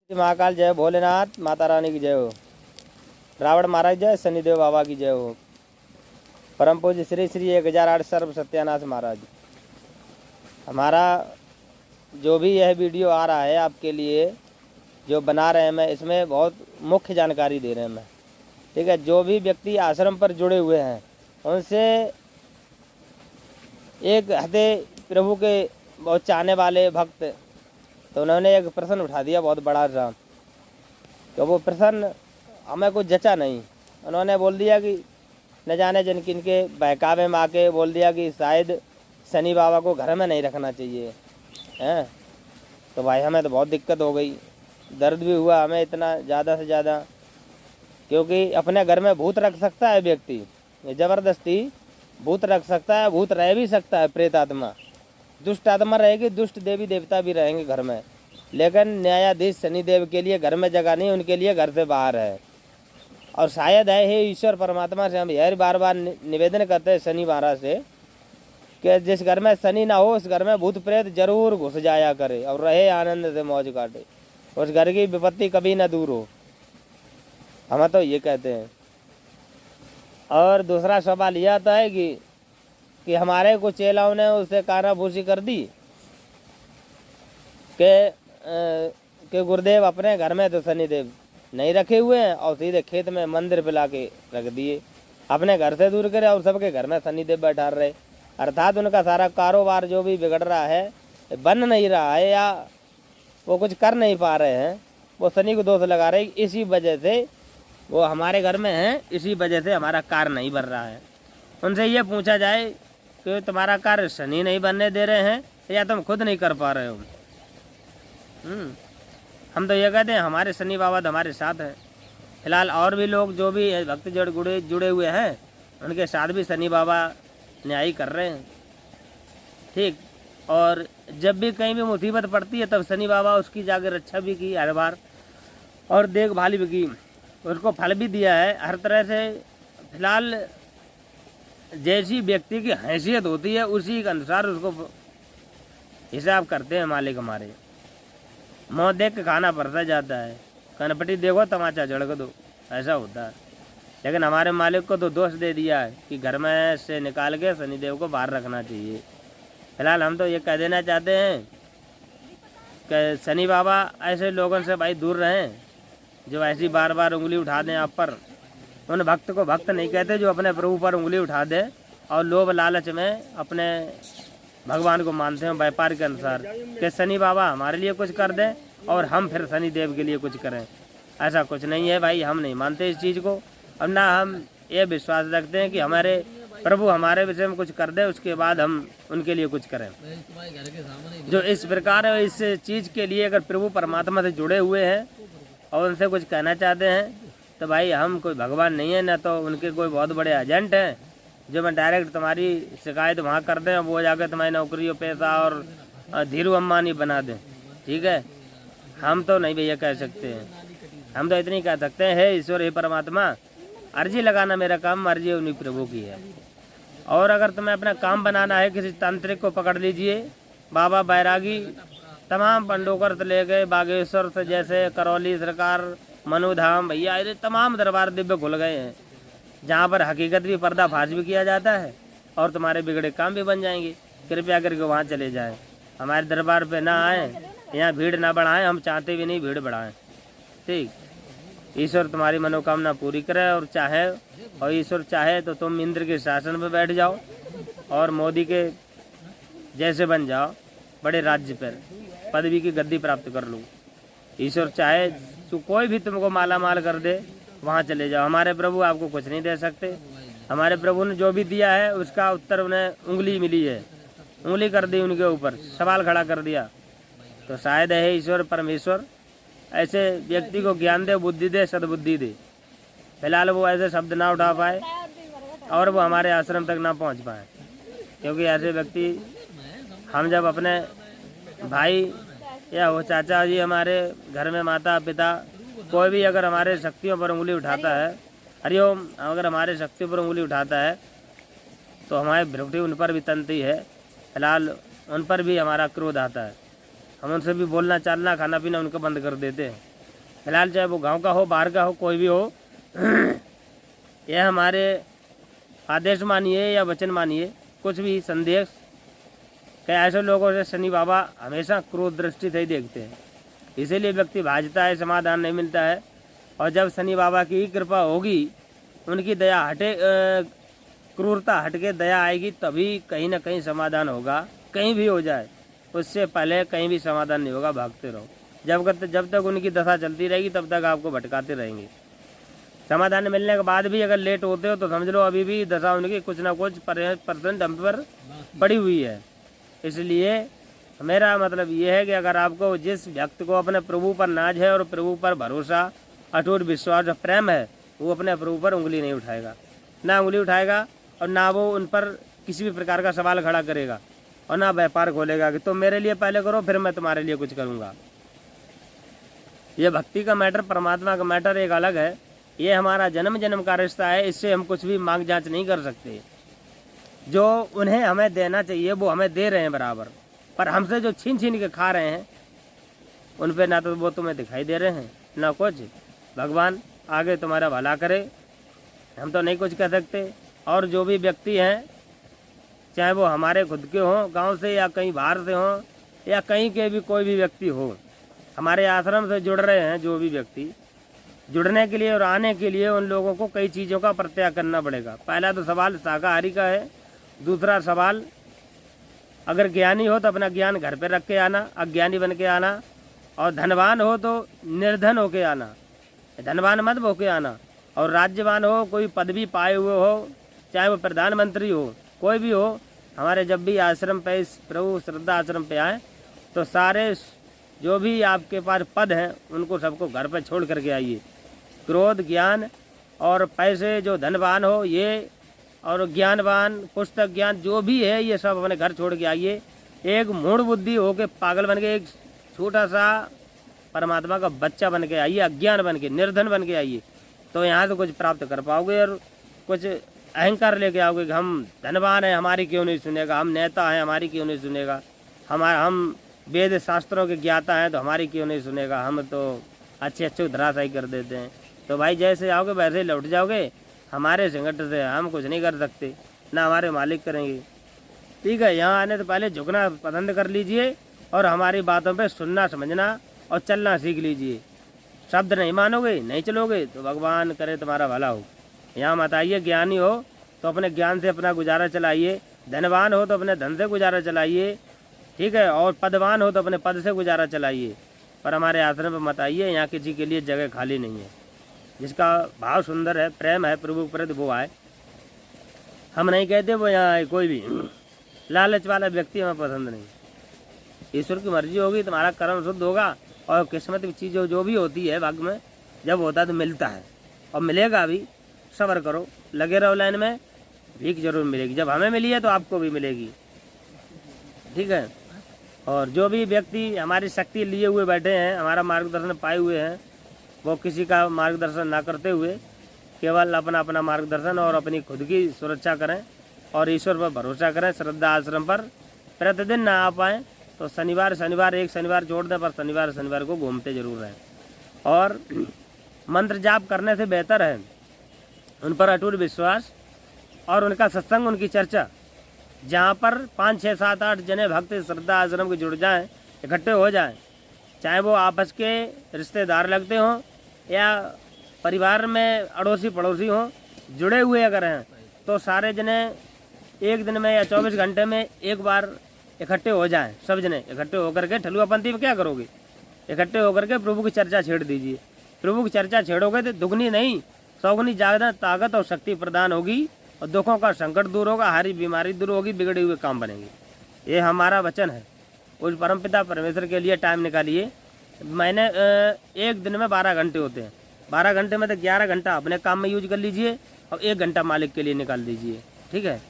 महाकाल जय, भोलेनाथ माता रानी की जय हो, रावण महाराज जय, शनिदेव बाबा की जय हो, परम पूज्य श्री श्री 1008 सर्व सत्यानाश महाराज। हमारा जो भी यह वीडियो आ रहा है आपके लिए जो बना रहे हैं, मैं इसमें बहुत मुख्य जानकारी दे रहे हैं मैं, ठीक है। जो भी व्यक्ति आश्रम पर जुड़े हुए हैं उनसे एक हते प्रभु के बहुत चाहने वाले भक्त, तो उन्होंने एक प्रश्न उठा दिया बहुत बड़ा सा, तो वो प्रश्न हमें कुछ जचा नहीं। उन्होंने बोल दिया कि न जाने जिन किन के बहकावे में आके बोल दिया कि शायद शनि बाबा को घर में नहीं रखना चाहिए हैं। तो भाई हमें तो बहुत दिक्कत हो गई, दर्द भी हुआ हमें इतना ज़्यादा से ज़्यादा, क्योंकि अपने घर में भूत रख सकता है व्यक्ति, ज़बरदस्ती भूत रख सकता है, भूत रह भी सकता है, प्रेत आत्मा, दुष्ट आत्मा रहेगी, दुष्ट देवी देवता भी रहेंगे घर में, लेकिन न्यायाधीश शनिदेव के लिए घर में जगह नहीं, उनके लिए घर से बाहर है। और शायद है हे ईश्वर परमात्मा से हम यह बार बार निवेदन करते हैं शनि महाराज से कि जिस घर में शनि ना हो उस घर में भूत प्रेत जरूर घुस जाया करे और रहे आनंद से मौज काटे, उस घर की विपत्ति कभी ना दूर हो, हम तो ये कहते हैं। और दूसरा सवाल यह आता है कि हमारे कुछ चेलाओं ने उससे कानाफूसी कर दी कि गुरुदेव अपने घर में तो शनिदेव नहीं रखे हुए हैं और सीधे खेत में मंदिर पे ला के रख दिए, अपने घर से दूर करे और सबके घर में शनिदेव बैठा रहे, अर्थात उनका सारा कारोबार जो भी बिगड़ रहा है, बन नहीं रहा है या वो कुछ कर नहीं पा रहे हैं, वो शनि को दोष लगा रहे, इसी वजह से वो हमारे घर में हैं, इसी वजह से हमारा कार्य नहीं बन रहा है। उनसे ये पूछा जाए कि तुम्हारा कार्य शनि नहीं बनने दे रहे हैं या तुम खुद नहीं कर पा रहे हो। हम तो ये कहते हैं हमारे शनि बाबा तो हमारे साथ हैं। फिलहाल और भी लोग जो भी भक्त जुड़े हुए हैं उनके साथ भी शनि बाबा न्याय कर रहे हैं, ठीक। और जब भी कहीं भी मुसीबत पड़ती है तब शनि बाबा उसकी जाकर रक्षा भी की हर बार और देखभाल भी की, उसको फल भी दिया है हर तरह से। फिलहाल जैसी व्यक्ति की हैसियत होती है उसी के अनुसार उसको हिसाब करते हैं मालिक हमारे। मौत देख के खाना परसा जाता है, कनपटी देखो तमाचा झड़क दो, ऐसा होता है। लेकिन हमारे मालिक को तो दोष दे दिया है कि घर में से निकाल के शनिदेव को बाहर रखना चाहिए। फिलहाल हम तो ये कह देना चाहते हैं कि शनि बाबा ऐसे लोगों से भाई दूर रहें जो ऐसी बार बार उंगली उठा दें आप पर। उन भक्त को भक्त नहीं कहते जो अपने प्रभु पर उंगली उठा दे और लोभ लालच में अपने भगवान को मानते हैं व्यापार के अनुसार कि शनि बाबा हमारे लिए कुछ कर दें और हम फिर शनि देव के लिए कुछ करें। ऐसा कुछ नहीं है भाई, हम नहीं मानते इस चीज़ को। अब ना हम ये विश्वास रखते हैं कि हमारे प्रभु हमारे विषय में कुछ कर दे उसके बाद हम उनके लिए कुछ करें। जो इस प्रकार है, इस चीज़ के लिए अगर प्रभु परमात्मा से जुड़े हुए हैं और उनसे कुछ कहना चाहते हैं तो भाई हम कोई भगवान नहीं है, ना तो उनके कोई बहुत बड़े एजेंट हैं जो मैं डायरेक्ट तुम्हारी शिकायत वहाँ कर दें और वो जाकर तुम्हारी नौकरी और पैसा और धीरू अम्बानी बना दें, ठीक है। हम तो नहीं भैया कह सकते हैं, हम तो इतनी कह सकते हैं हे ईश्वर हे परमात्मा, अर्जी लगाना मेरा काम, अर्जी उन्हीं प्रभु की है। और अगर तुम्हें अपना काम बनाना है किसी तांत्रिक को पकड़ लीजिए, बाबा बैरागी तमाम पंडोकर से ले गए बागेश्वर से, जैसे करौली सरकार, मनोधाम, भैया ये तमाम दरबार दिव्य खुल गए हैं जहाँ पर हकीकत भी पर्दाफाश भी किया जाता है और तुम्हारे बिगड़े काम भी बन जाएंगे। कृपया करके वहाँ चले जाएं, हमारे दरबार पे ना आएँ, यहाँ भीड़ ना बढ़ाएं, हम चाहते भी नहीं भीड़ बढ़ाएं, ठीक। ईश्वर तुम्हारी मनोकामना पूरी करे और चाहे, और ईश्वर चाहे तो तुम इंद्र के शासन पर बैठ जाओ और मोदी के जैसे बन जाओ, बड़े राज्य पर पदवी की गद्दी प्राप्त कर लो। ईश्वर चाहे तो कोई भी तुमको माला माल कर दे, वहाँ चले जाओ। हमारे प्रभु आपको कुछ नहीं दे सकते। हमारे प्रभु ने जो भी दिया है उसका उत्तर उन्हें उंगली मिली है, उंगली कर दी उनके ऊपर, सवाल खड़ा कर दिया। तो शायद है ईश्वर परमेश्वर ऐसे व्यक्ति को ज्ञान दे, बुद्धि दे, सद्बुद्धि दे। फिलहाल वो ऐसे शब्द ना उठा पाए और वो हमारे आश्रम तक ना पहुँच पाए, क्योंकि ऐसे व्यक्ति हम जब अपने भाई या वो चाचा जी, हमारे घर में माता पिता, कोई भी अगर हमारे शक्तियों पर उंगली उठाता है, हरिओम, अगर हमारे शक्तियों पर उंगली उठाता है तो हमारी भ्रुकुटी उन पर भी तनती है। फिलहाल उन पर भी हमारा क्रोध आता है, हम उनसे भी बोलना चालना खाना पीना उनका बंद कर देते हैं। फिलहाल चाहे वो गांव का हो, बाहर का हो, कोई भी हो, यह हमारे आदेश मानिए या वचन मानिए, कुछ भी संदेश, कि ऐसे लोगों से शनि बाबा हमेशा क्रोध दृष्टि से ही देखते हैं। इसीलिए व्यक्ति भाजता है, समाधान नहीं मिलता है। और जब शनि बाबा की कृपा होगी, उनकी दया हटे, क्रूरता हट के दया आएगी, तभी कहीं ना कहीं समाधान होगा। कहीं भी हो जाए, उससे पहले कहीं भी समाधान नहीं होगा, भागते रहो। जब तक उनकी दशा चलती रहेगी तब तक आपको भटकाते रहेंगे। समाधान मिलने के बाद भी अगर लेट होते हो तो समझ लो अभी भी दशा उनकी कुछ ना कुछ % हम पर पड़ी हुई है। इसलिए मेरा मतलब ये है कि अगर आपको जिस व्यक्ति को अपने प्रभु पर नाज है और प्रभु पर भरोसा, अटूट विश्वास और प्रेम है, वो अपने प्रभु पर उंगली नहीं उठाएगा, ना उंगली उठाएगा, और ना वो उन पर किसी भी प्रकार का सवाल खड़ा करेगा, और ना व्यापार खोलेगा कि तुम मेरे लिए पहले करो फिर मैं तुम्हारे लिए कुछ करूँगा। ये भक्ति का मैटर, परमात्मा का मैटर एक अलग है। ये हमारा जन्म जन्म का रिश्ता है, इससे हम कुछ भी मांग जांच नहीं कर सकते। जो उन्हें हमें देना चाहिए वो हमें दे रहे हैं बराबर, पर हमसे जो छीन छीन के खा रहे हैं उन पे ना तो वो तुम्हें दिखाई दे रहे हैं ना कुछ। भगवान आगे तुम्हारा भला करे, हम तो नहीं कुछ कह सकते। और जो भी व्यक्ति हैं, चाहे वो हमारे खुद के हों, गांव से या कहीं बाहर से हों, या कहीं के भी कोई भी व्यक्ति हो, हमारे आश्रम से जुड़ रहे हैं जो भी व्यक्ति, जुड़ने के लिए और आने के लिए उन लोगों को कई चीज़ों का परित्याग करना पड़ेगा। पहला तो सवाल शाकाहारी का है। दूसरा सवाल, अगर ज्ञानी हो तो अपना ज्ञान घर पे रख के आना, अज्ञानी बन के आना। और धनवान हो तो निर्धन होके आना, धनवान मत होके आना। और राज्यवान हो, कोई पदवी पाए हुए हो, चाहे वो प्रधानमंत्री हो, कोई भी हो, हमारे जब भी आश्रम पे, इस प्रभु श्रद्धा आश्रम पे आए तो सारे जो भी आपके पास पद हैं उनको सबको घर पर छोड़ करके आइए। क्रोध, ज्ञान और पैसे, जो धनवान हो ये, और ज्ञानवान, पुस्तक ज्ञान जो भी है, ये सब अपने घर छोड़ के आइए। एक मूढ़ बुद्धि हो के, पागल बन के, एक छोटा सा परमात्मा का बच्चा बन के आइए, अज्ञान बन के, निर्धन बन के आइए, तो यहाँ से कुछ प्राप्त कर पाओगे। और कुछ अहंकार लेके आओगे कि हम धनवान हैं, हमारी क्यों नहीं सुनेगा, हम नेता हैं, हमारी क्यों नहीं सुनेगा, हम वेद शास्त्रों के ज्ञाता हैं तो हमारी क्यों नहीं सुनेगा, हम तो अच्छे धराशायी कर देते हैं। तो भाई जैसे आओगे वैसे ही लौट जाओगे। हमारे संगठन से हम कुछ नहीं कर सकते, ना हमारे मालिक करेंगे। ठीक है, यहाँ आने से पहले झुकना पसंद कर लीजिए और हमारी बातों पे सुनना, समझना और चलना सीख लीजिए। शब्द नहीं मानोगे, नहीं चलोगे तो भगवान करे तुम्हारा भला हो। यहाँ मत आइए। ज्ञानी हो तो अपने ज्ञान से अपना गुजारा चलाइए, धनवान हो तो अपने धन से गुजारा चलाइए, ठीक है, और पदवान हो तो अपने पद से गुजारा चलाइए। पर हमारे आश्रम पर मत आइए, यहाँ किसी के लिए जगह खाली नहीं है। जिसका भाव सुंदर है, प्रेम है प्रभु प्रति, वो आए। हम नहीं कहते वो यहाँ आए। कोई भी लालच वाला व्यक्ति हमें पसंद नहीं। ईश्वर की मर्जी होगी, तुम्हारा कर्म शुद्ध होगा, और किस्मत की चीज़ जो भी होती है भाग्य में, जब होता है तो मिलता है और मिलेगा भी। सब्र करो, लगे रहो लाइन में, भीख जरूर मिलेगी। जब हमें मिली है तो आपको भी मिलेगी, ठीक है। और जो भी व्यक्ति हमारी शक्ति लिए हुए बैठे हैं, हमारा मार्गदर्शन पाए हुए हैं, वो किसी का मार्गदर्शन ना करते हुए केवल अपना अपना मार्गदर्शन और अपनी खुद की सुरक्षा करें और ईश्वर पर भरोसा करें। श्रद्धा आश्रम पर प्रतिदिन ना आ पाएँ तो शनिवार एक शनिवार छोड़ दें, पर शनिवार को घूमते जरूर रहें। और मंत्र जाप करने से बेहतर है उन पर अटूट विश्वास और उनका सत्संग, उनकी चर्चा, जहाँ पर 5, 6, 7, 8 जने भक्त श्रद्धा आश्रम के जुड़ जाएं, इकट्ठे हो जाएं, चाहे वो आपस के रिश्तेदार लगते हों या परिवार में अड़ोसी पड़ोसी हों, जुड़े हुए अगर हैं तो सारे जने एक दिन में या 24 घंटे में एक बार इकट्ठे हो जाएं। सब जने इकट्ठे होकर के, ठलुआपंथी में क्या करोगे, इकट्ठे होकर के प्रभु की चर्चा छेड़ दीजिए। प्रभु की चर्चा छेड़ोगे तो दुगनी नहीं 100 गुनी ज़्यादा ताकत और शक्ति प्रदान होगी, और दुखों का संकट दूर होगा, हरी बीमारी दूर होगी, बिगड़े हुए काम बनेंगे। ये हमारा वचन है। उस परमपिता परमेश्वर के लिए टाइम निकालिए। मैंने एक दिन में 12 घंटे होते हैं, 12 घंटे में तो 11 घंटा अपने काम में यूज कर लीजिए और 1 घंटा मालिक के लिए निकाल दीजिए, ठीक है।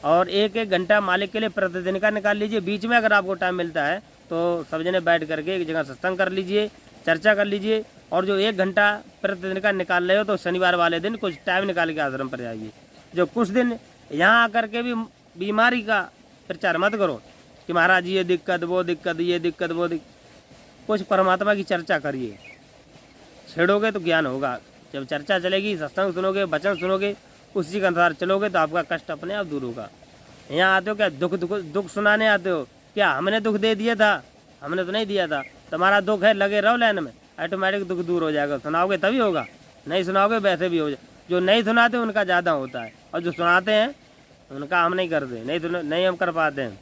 और 1-1 घंटा मालिक के लिए प्रतिदिन का निकाल लीजिए। बीच में अगर आपको टाइम मिलता है तो सब जने बैठ करके एक जगह सत्संग कर लीजिए, चर्चा कर लीजिए। और जो 1 घंटा प्रतिदिन का निकाल रहे हो तो शनिवार वाले दिन कुछ टाइम निकाल के आश्रम पर जाइए। जो कुछ दिन यहाँ आकर के भी बीमारी का प्रचार मत करो कि महाराज ये दिक्कत, वो दिक्कत, ये दिक्कत, वो दिक्कत। कुछ परमात्मा की चर्चा करिए, छेड़ोगे तो ज्ञान होगा। जब चर्चा चलेगी, सत्संग सुनोगे, वचन सुनोगे, उसी के अनुसार चलोगे तो आपका कष्ट अपने आप दूर होगा। यहाँ आते हो क्या दुख सुनाने आते हो? क्या हमने दुख दे दिया था? हमने तो नहीं दिया था। तुम्हारा दुख है, लगे रहो लाइन में, ऑटोमेटिक दुख दूर हो जाएगा। सुनाओगे तभी होगा, नहीं सुनाओगे वैसे भी हो जाए। जो नहीं सुनाते उनका ज़्यादा होता है, और जो सुनाते हैं उनका हम नहीं करते, नहीं हम कर पाते हैं।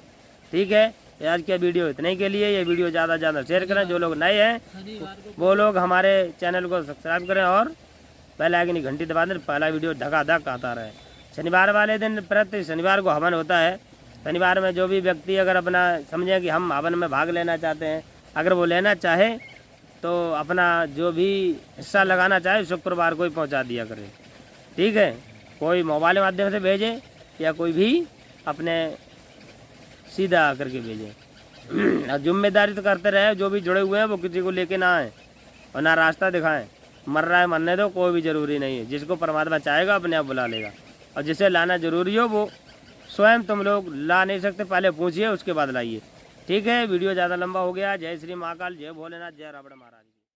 ठीक है, आज की वीडियो इतने के लिए। ये वीडियो ज़्यादा से ज़्यादा शेयर करें। जो लोग नए हैं वो लोग हमारे चैनल को सब्सक्राइब करें और बेल आइकन की घंटी दबा दें, पहला वीडियो धकाधक आता रहे। शनिवार वाले दिन प्रति शनिवार को हवन होता है। शनिवार में जो भी व्यक्ति अगर अपना समझें कि हम हवन में भाग लेना चाहते हैं, अगर वो लेना चाहे तो अपना जो भी हिस्सा लगाना चाहे शुक्रवार को ही पहुँचा दिया करें। ठीक है, कोई मोबाइल माध्यम से भेजे या कोई भी अपने सीधा करके भेजें। और जिम्मेदारी तो करते रहे, जो भी जुड़े हुए हैं वो किसी को लेके ना आए और ना रास्ता दिखाएं। मर रहा है मरने दो, कोई भी ज़रूरी नहीं है। जिसको परमात्मा चाहेगा अपने आप बुला लेगा, और जिसे लाना ज़रूरी हो वो स्वयं तुम लोग ला नहीं सकते, पहले पूछिए उसके बाद लाइए। ठीक है, वीडियो ज़्यादा लंबा हो गया। जय श्री महाकाल, जय भोलेनाथ, जय रावण महाराज।